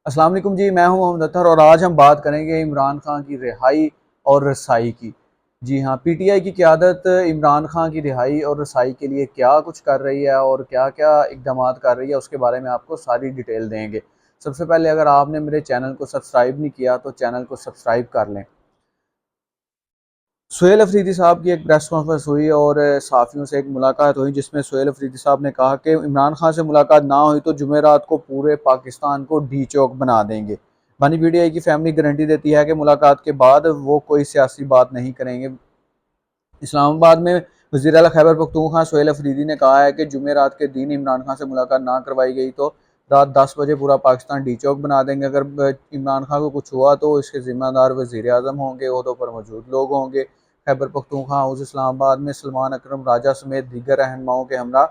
अस्सलाम वालेकुम जी, मैं हूं मोहम्मद अतहर और आज हम बात करेंगे इमरान खान की रिहाई और रसाई की। जी हाँ, पीटीआई की क़यादत इमरान खान की रिहाई और रसाई के लिए क्या कुछ कर रही है और क्या क्या इक़दामात कर रही है, उसके बारे में आपको सारी डिटेल देंगे। सबसे पहले अगर आपने मेरे चैनल को सब्सक्राइब नहीं किया तो चैनल को सब्सक्राइब कर लें। सोहेल अफरीदी साहब की एक प्रेस कॉन्फ्रेंस हुई और सहाफ़ियों से एक मुलाकात हुई, जिसमें सोहेल अफरीदी साहब ने कहा कि इमरान खान से मुलाकात ना हुई तो जुमेरात को पूरे पाकिस्तान को डी चौक बना देंगे। बानी पीटीआई की फैमिली गारंटी देती है कि मुलाकात के बाद वो कोई सियासी बात नहीं करेंगे। इस्लामाबाद में वज़ीर आला खैबर पख्तूनख्वा सोहेल अफरीदी ने कहा है कि जुमेरात के दिन इमरान खान से मुलाकात ना करवाई गई तो रात 10 बजे पूरा पाकिस्तान डी चौक बना देंगे। अगर इमरान खान को कुछ हुआ तो इसके ज़िम्मेदार वज़ीर आज़म होंगे, ओहदों पर मौजूद लोग होंगे। खैबर पख्तूनख्वा हाउस इस्लामाबाद में सलमान अकरम राजा समेत दीगर रहनुमाओं के हमरा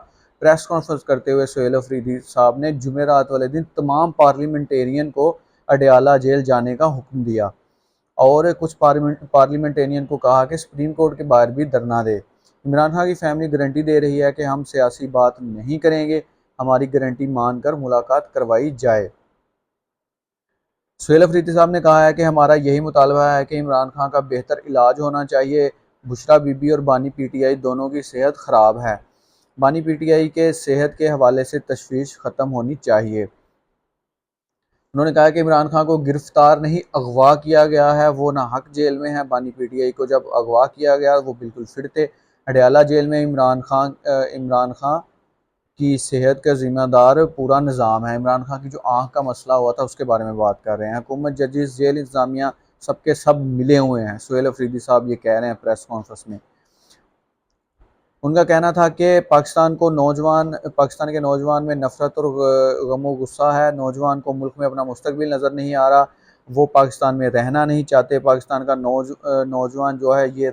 प्रेस कॉन्फ्रेंस करते हुए सोहेल अफरीदी साहब ने जुमेरात वाले दिन तमाम पार्लियामेंटेरियन को अडयाला जेल जाने का हुक्म दिया और कुछ पार्लियामेंटेरियन को कहा कि सुप्रीम कोर्ट के बाहर भी धरना दे। इमरान खान की फैमिली गारंटी दे रही है कि हम सियासी बात नहीं करेंगे, हमारी गारंटी मानकर मुलाकात करवाई जाए। सोहेल अफरीदी साहब ने कहा है कि हमारा यही मुतालबा है कि इमरान खान का बेहतर इलाज होना चाहिए। बुशरा बीबी और बानी पीटीआई दोनों की सेहत ख़राब है। बानी पीटीआई के सेहत के हवाले से तशवीश ख़त्म होनी चाहिए। उन्होंने कहा कि इमरान खान को गिरफ्तार नहीं अगवा किया गया है, वो नाहक जेल में है। बानी पीटीआई को जब अगवा किया गया वो बिल्कुल फिट थे। अडयाला जेल में इमरान खान की सेहत का ज़िम्मेदार पूरा निज़ाम है। इमरान खान की जो आँख का मसला हुआ था उसके बारे में बात कर रहे हैं। हुकूमत, जजेस, जेल इंतज़ामिया सबके सब मिले हुए हैं। सोहेल अफरीदी साहब ये कह रहे हैं प्रेस कॉन्फ्रेंस में। उनका कहना था कि पाकिस्तान के नौजवान में नफ़रत और गम गुस्सा है। नौजवान को मुल्क में अपना मुस्तकबिल नज़र नहीं आ रहा, वो पाकिस्तान में रहना नहीं चाहते। पाकिस्तान का नौजवान जो है ये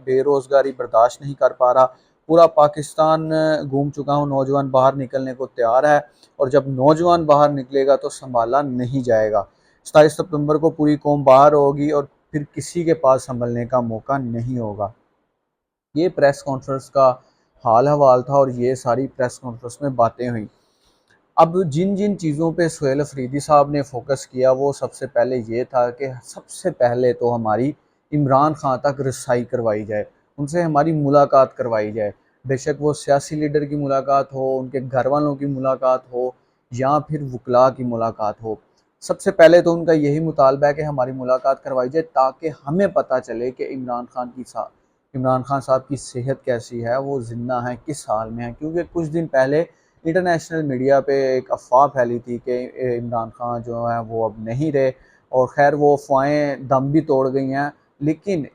बेरोज़गारी बर्दाश्त नहीं कर पा रहा। पूरा पाकिस्तान घूम चुका हूँ, नौजवान बाहर निकलने को तैयार है और जब नौजवान बाहर निकलेगा तो संभाला नहीं जाएगा। 27 सितंबर को पूरी कौम बाहर होगी और फिर किसी के पास संभलने का मौका नहीं होगा। ये प्रेस कॉन्फ्रेंस का हाल हवाल था और ये सारी प्रेस कॉन्फ्रेंस में बातें हुई। अब जिन जिन चीज़ों पे सोहेल अफरीदी साहब ने फोकस किया वो सबसे पहले ये था कि सबसे पहले तो हमारी इमरान खान तक रसाई करवाई जाए, उनसे हमारी मुलाकात करवाई जाए। बेशक वो सियासी लीडर की मुलाकात हो, उनके घर वालों की मुलाकात हो या फिर वकला की मुलाकात हो। सबसे पहले तो उनका यही मुतालबा है कि हमारी मुलाकात करवाई जाए ताकि हमें पता चले कि इमरान खान साहब की सेहत कैसी है, वो ज़िंदा हैं, किस हाल में हैं। क्योंकि कुछ दिन पहले इंटरनेशनल मीडिया पे एक अफ़वाह फैली थी कि इमरान खान जो हैं वो अब नहीं रहे और ख़ैर वो अफ़वाहें दम भी तोड़ गई हैं। लेकिन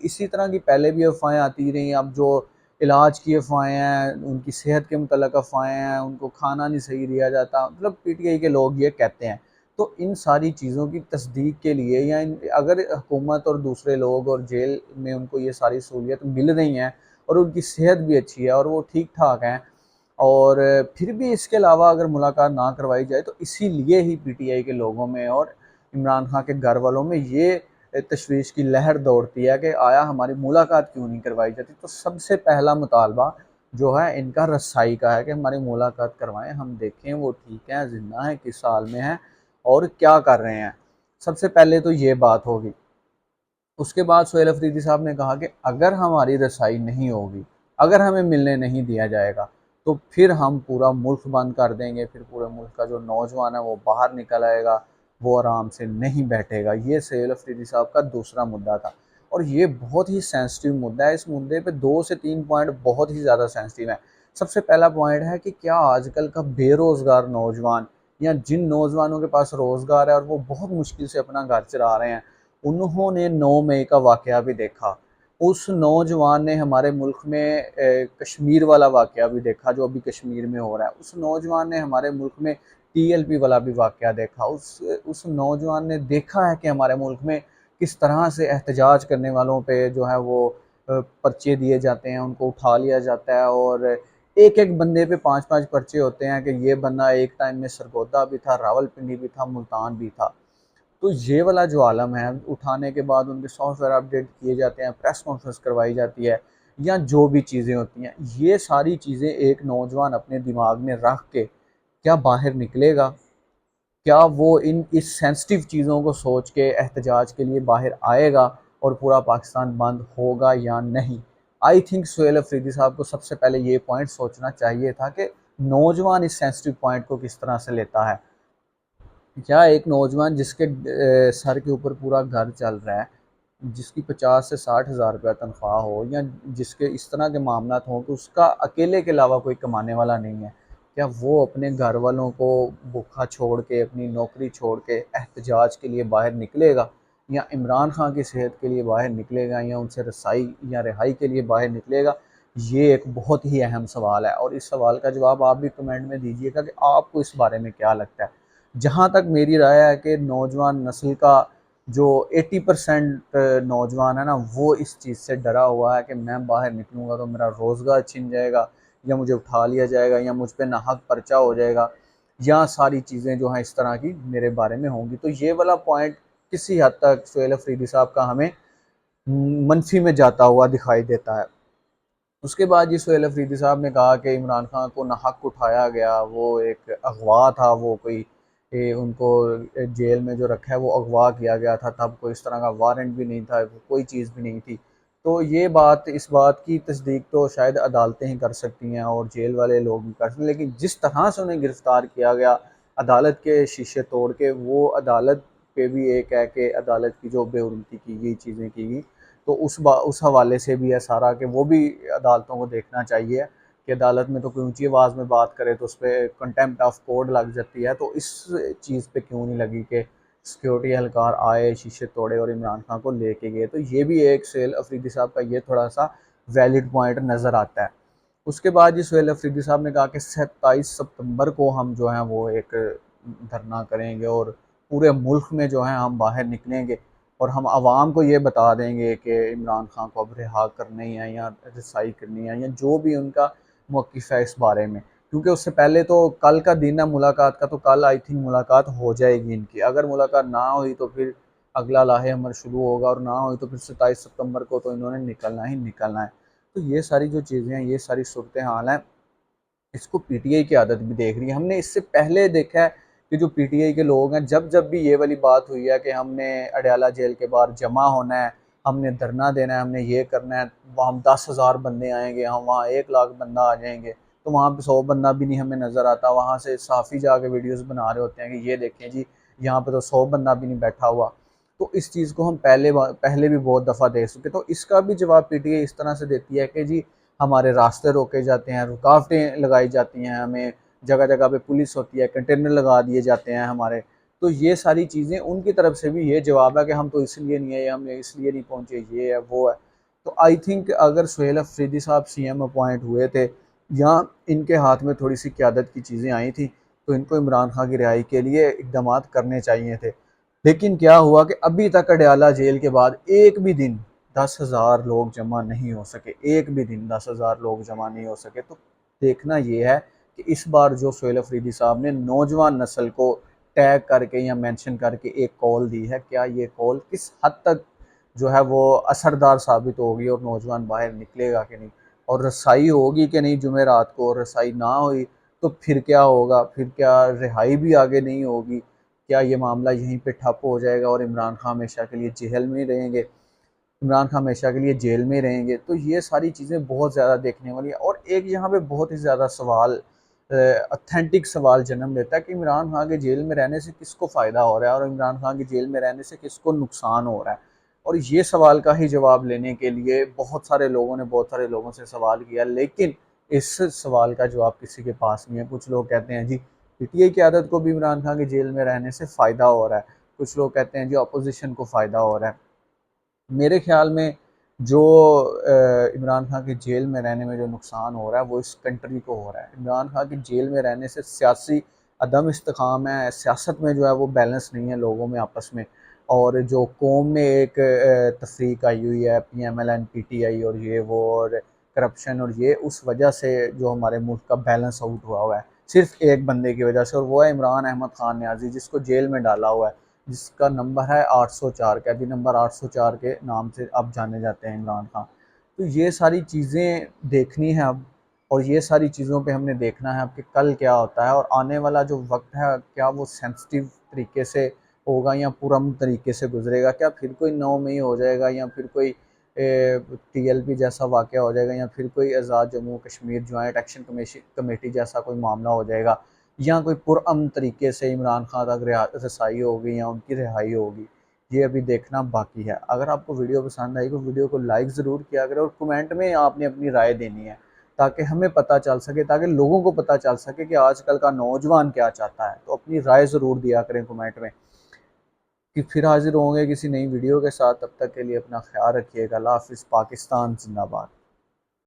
इसी तरह की पहले भी अफ़वाहें आती रही। अब जो इलाज की अफ़वाहें हैं, उनकी सेहत के मुतल्लिक़ अफ़वाहें हैं, उनको खाना नहीं सही दिया जाता, मतलब पीटीआई के लोग ये कहते हैं। तो इन सारी चीज़ों की तस्दीक के लिए या अगर हुकूमत और दूसरे लोग और जेल में उनको ये सारी सहूलियत मिल रही हैं और उनकी सेहत भी अच्छी है और वो ठीक ठाक हैं और फिर भी इसके अलावा अगर मुलाकात ना करवाई जाए तो इसीलिए ही पीटीआई के लोगों में और इमरान खान के घर वालों में ये तशवीश की लहर दौड़ती है कि आया हमारी मुलाकात क्यों नहीं करवाई जाती। तो सबसे पहला मुतालबा जो है इनका रसाई का है कि हमारी मुलाकात करवाएं, हम देखें वो ठीक हैं, जिंदा हैं, किस हाल में हैं और क्या कर रहे हैं। सबसे पहले तो ये बात होगी। उसके बाद सोहेल अफरीदी साहब ने कहा कि अगर हमारी रसाई नहीं होगी, अगर हमें मिलने नहीं दिया जाएगा तो फिर हम पूरा मुल्क बंद कर देंगे। फिर पूरे मुल्क का जो नौजवान है वो बाहर निकल आएगा, वो आराम से नहीं बैठेगा। ये सोहेल अफरीदी साहब का दूसरा मुद्दा था और ये बहुत ही सेंसिटिव मुद्दा है। इस मुद्दे पे 2 से 3 पॉइंट बहुत ही ज़्यादा सेंसिटिव है। सबसे पहला पॉइंट है कि क्या आजकल का बेरोज़गार नौजवान या जिन नौजवानों के पास रोज़गार है और वो बहुत मुश्किल से अपना घर चला रहे हैं, उन्होंने 9 मई का वाक़या भी देखा। उस नौजवान ने हमारे मुल्क में कश्मीर वाला वाक़या भी देखा जो अभी कश्मीर में हो रहा है। उस नौजवान ने हमारे मुल्क में टीएलपी वाला भी वाक़या देखा। उस नौजवान ने देखा है कि हमारे मुल्क में किस तरह से एहतजाज करने वालों पे जो है वो पर्चे दिए जाते हैं, उनको उठा लिया जाता है और एक-एक बंदे पे 5-5 पर्चे होते हैं कि ये बंदा एक टाइम में सरगोदा भी था, रावलपिंडी भी था, मुल्तान भी था। तो ये वाला जो आलम है, उठाने के बाद उनके सॉफ्टवेयर अपडेट किए जाते हैं, प्रेस कॉन्फ्रेंस करवाई जाती है या जो भी चीज़ें होती हैं, ये सारी चीज़ें एक नौजवान अपने दिमाग में रख के क्या बाहर निकलेगा? क्या वो इन इस सेंसिटिव चीज़ों को सोच के एहतजाज के लिए बाहर आएगा और पूरा पाकिस्तान बंद होगा या नहीं। आई थिंक सुहेल अफरीदी साहब को सबसे पहले ये पॉइंट सोचना चाहिए था कि नौजवान इस सेंसिटिव पॉइंट को किस तरह से लेता है। क्या एक नौजवान जिसके सर के ऊपर पूरा घर चल रहा है, जिसकी 50 से 60 हज़ार रुपया तनख्वाह हो, या जिसके इस तरह के मामला हों कि उसका अकेले के अलावा कोई कमाने वाला नहीं है, क्या वो अपने घर वालों को भूखा छोड़ के, अपनी नौकरी छोड़ के एहतजाज के लिए बाहर निकलेगा, या इमरान खान की सेहत के लिए बाहर निकलेगा, या उनसे रसाई या रिहाई के लिए बाहर निकलेगा? ये एक बहुत ही अहम सवाल है, और इस सवाल का जवाब आप भी कमेंट में दीजिएगा कि आपको इस बारे में क्या लगता है। जहाँ तक मेरी राय है कि नौजवान नस्ल का जो 80% नौजवान है ना, वो इस चीज़ से डरा हुआ है कि मैं बाहर निकलूँगा तो मेरा रोज़गार छिन जाएगा, या मुझे उठा लिया जाएगा, या मुझ पे नाहक पर्चा हो जाएगा, या सारी चीज़ें जो हैं इस तरह की मेरे बारे में होंगी। तो ये वाला पॉइंट किसी हद तक सुहेल अफरीदी साहब का हमें मनफी में जाता हुआ दिखाई देता है। उसके बाद जी सुहेल अफरीदी साहब ने कहा कि इमरान खान को नाहक उठाया गया, वो एक अगवा था, वो कोई उनको जेल में जो रखा है वो अगवा किया गया था, तब कोई इस तरह का वारंट भी नहीं था, कोई चीज़ भी नहीं थी। तो ये बात, इस बात की तस्दीक तो शायद अदालतें ही कर सकती हैं और जेल वाले लोग भी कर सकते हैं, लेकिन जिस तरह से उन्हें गिरफ़्तार किया गया अदालत के शीशे तोड़ के, वो अदालत पे भी एक है कि अदालत की जो बेरुखी की गई चीज़ें की गई, तो उस हवाले से भी है सारा कि वो भी अदालतों को देखना चाहिए कि अदालत में तो कोई ऊंची आवाज़ में बात करे तो उस पर कंटेम्प्ट ऑफ कोर्ट लग जाती है, तो इस चीज़ पे क्यों नहीं लगी कि सिक्योरिटी एहलकार आए, शीशे तोड़े और इमरान खान को लेके गए। तो ये भी एक सुहेल अफरीदी साहब का ये थोड़ा सा वैलिड पॉइंट नज़र आता है। उसके बाद जी सुहेल अफरीदी साहब ने कहा कि 27 सितंबर को हम जो है वो एक धरना करेंगे, और पूरे मुल्क में जो है हम बाहर निकलेंगे, और हम आवाम को ये बता देंगे कि इमरान खान को अब रिहा करनी है या रसाई करनी है, या जो भी उनका मौक़िफ़ है इस बारे में। क्योंकि उससे पहले तो कल का दिन है मुलाकात का, तो कल आई थिंक मुलाकात हो जाएगी इनकी। अगर मुलाकात ना हुई तो फिर अगला लाहे अमर शुरू होगा, और ना हुई तो फिर 27 सितंबर को तो इन्होंने निकलना ही निकलना है। तो ये सारी जो चीज़ें हैं, ये सारी सूरत हाल हैं, इसको पीटीआई की आदत भी देख रही है। हमने इससे पहले देखा है कि जो पीटीआई के लोग हैं, जब जब भी ये वाली बात हुई है कि हमने अडयाला जेल के बाहर जमा होना है, हमने धरना देना है, हमने ये करना है, वहाँ हम 10,000 बंदे आएंगे, हम वहाँ 1 लाख बंदा आ जाएंगे, तो वहाँ पे 100 बंदा भी नहीं हमें नज़र आता। वहाँ से सहाफ़ी जाके वीडियोज़ बना रहे होते हैं कि ये देखें जी, यहाँ पे तो 100 बंदा भी नहीं बैठा हुआ। तो इस चीज़ को हम पहले भी बहुत दफ़ा देख चुके, तो इसका भी जवाब पीटीआई इस तरह से देती है कि जी हमारे रास्ते रोके जाते हैं, रुकावटें लगाई जाती हैं, हमें जगह जगह पे पुलिस होती है, कंटेनर लगा दिए जाते हैं हमारे। तो ये सारी चीज़ें उनकी तरफ से भी ये जवाब है कि हम तो इसलिए नहीं आए, हम इसलिए नहीं पहुँचे, ये है वो है। तो आई थिंक अगर सुहेल अफरीदी साहब सीएम अपॉइंट हुए थे, या इनके हाथ में थोड़ी सी क़यादत की चीज़ें आई थी, तो इनको इमरान खान की रिहाई के लिए इकदाम करने चाहिए थे। लेकिन क्या हुआ कि अभी तक अडयाला जेल के बाद एक भी दिन 10,000 लोग जमा नहीं हो सके, एक भी दिन 10,000 लोग जमा नहीं हो सके। तो देखना ये है कि इस बार जो सुहेल अफरीदी साहब ने नौजवान नस्ल को टैग करके या मेंशन करके एक कॉल दी है, क्या ये कॉल किस हद तक जो है वो असरदार साबित होगी, और नौजवान बाहर निकलेगा कि नहीं, और रसाई होगी कि नहीं जुमेरात को। और रसाई ना हुई तो फिर क्या होगा, फिर क्या रिहाई भी आगे नहीं होगी, क्या ये मामला यहीं पे ठप हो जाएगा और इमरान खान हमेशा के लिए जेल में रहेंगे, इमरान खान हमेशा के लिए जेल में रहेंगे? तो ये सारी चीज़ें बहुत ज़्यादा देखने वाली है। और एक यहाँ पे बहुत ही ज़्यादा सवाल, ऑथेंटिक सवाल जन्म लेता है कि इमरान खान के जेल में रहने से किसको फ़ायदा हो रहा है, और इमरान खान के जेल में रहने से किसको नुकसान हो रहा है। और ये सवाल का ही जवाब लेने के लिए बहुत सारे लोगों ने बहुत सारे लोगों से सवाल किया, लेकिन इस सवाल का जवाब किसी के पास नहीं है। कुछ लोग कहते हैं जी पीटीआई की आदत को भी इमरान खान के जेल में रहने से फ़ायदा हो रहा है, कुछ लोग कहते हैं जी अपोजिशन को फ़ायदा हो रहा है। मेरे ख्याल में जो इमरान खान के जेल में रहने में जो नुकसान हो रहा है वो इस कंट्री को हो रहा है। इमरान खान के जेल में रहने से सियासी अदम इस्तेकाम है, सियासत में जो है वो बैलेंस नहीं है लोगों में आपस में, और जो कौम में एक तफरीक आई हुई है, PMLN PTI और ये वो, और करप्शन, और ये उस वजह से जो हमारे मुल्क का बैलेंस आउट हुआ है सिर्फ एक बंदे की वजह से, और वो है इमरान अहमद खान न्याजी, जिसको जेल में डाला हुआ है, जिसका नंबर है 804, कैदी नंबर 804 के नाम से अब जाने जाते हैं इमरान खान। तो ये सारी चीज़ें देखनी है अब, और ये सारी चीज़ों पे हमने देखना है अब कि कल क्या होता है, और आने वाला जो वक्त है क्या वो सेंसिटिव तरीके से होगा या पुरअमन तरीके से गुजरेगा? क्या फिर कोई 9 मई हो जाएगा या फिर कोई TLP जैसा वाक़या हो जाएगा या फिर कोई Azad Jammu Kashmir joint action committee जैसा कोई मामला हो जाएगा या कोई पुरअमन तरीके से इमरान खान तक रसाई होगी या उनकी रिहाई होगी? ये अभी देखना बाकी है। अगर आपको वीडियो पसंद आई तो वीडियो को लाइक ज़रूर किया करें और कमेंट में आपने अपनी राय देनी है, ताकि हमें पता चल सके, ताकि लोगों को पता चल सके कि आजकल का नौजवान क्या चाहता है। तो अपनी राय ज़रूर दिया करें कमेंट में। कि फिर हाजिर होंगे किसी नई वीडियो के साथ, तब तक के लिए अपना ख्याल रखिएगा। अल्लाह हाफ़िज़। पाकिस्तान जिंदाबाद।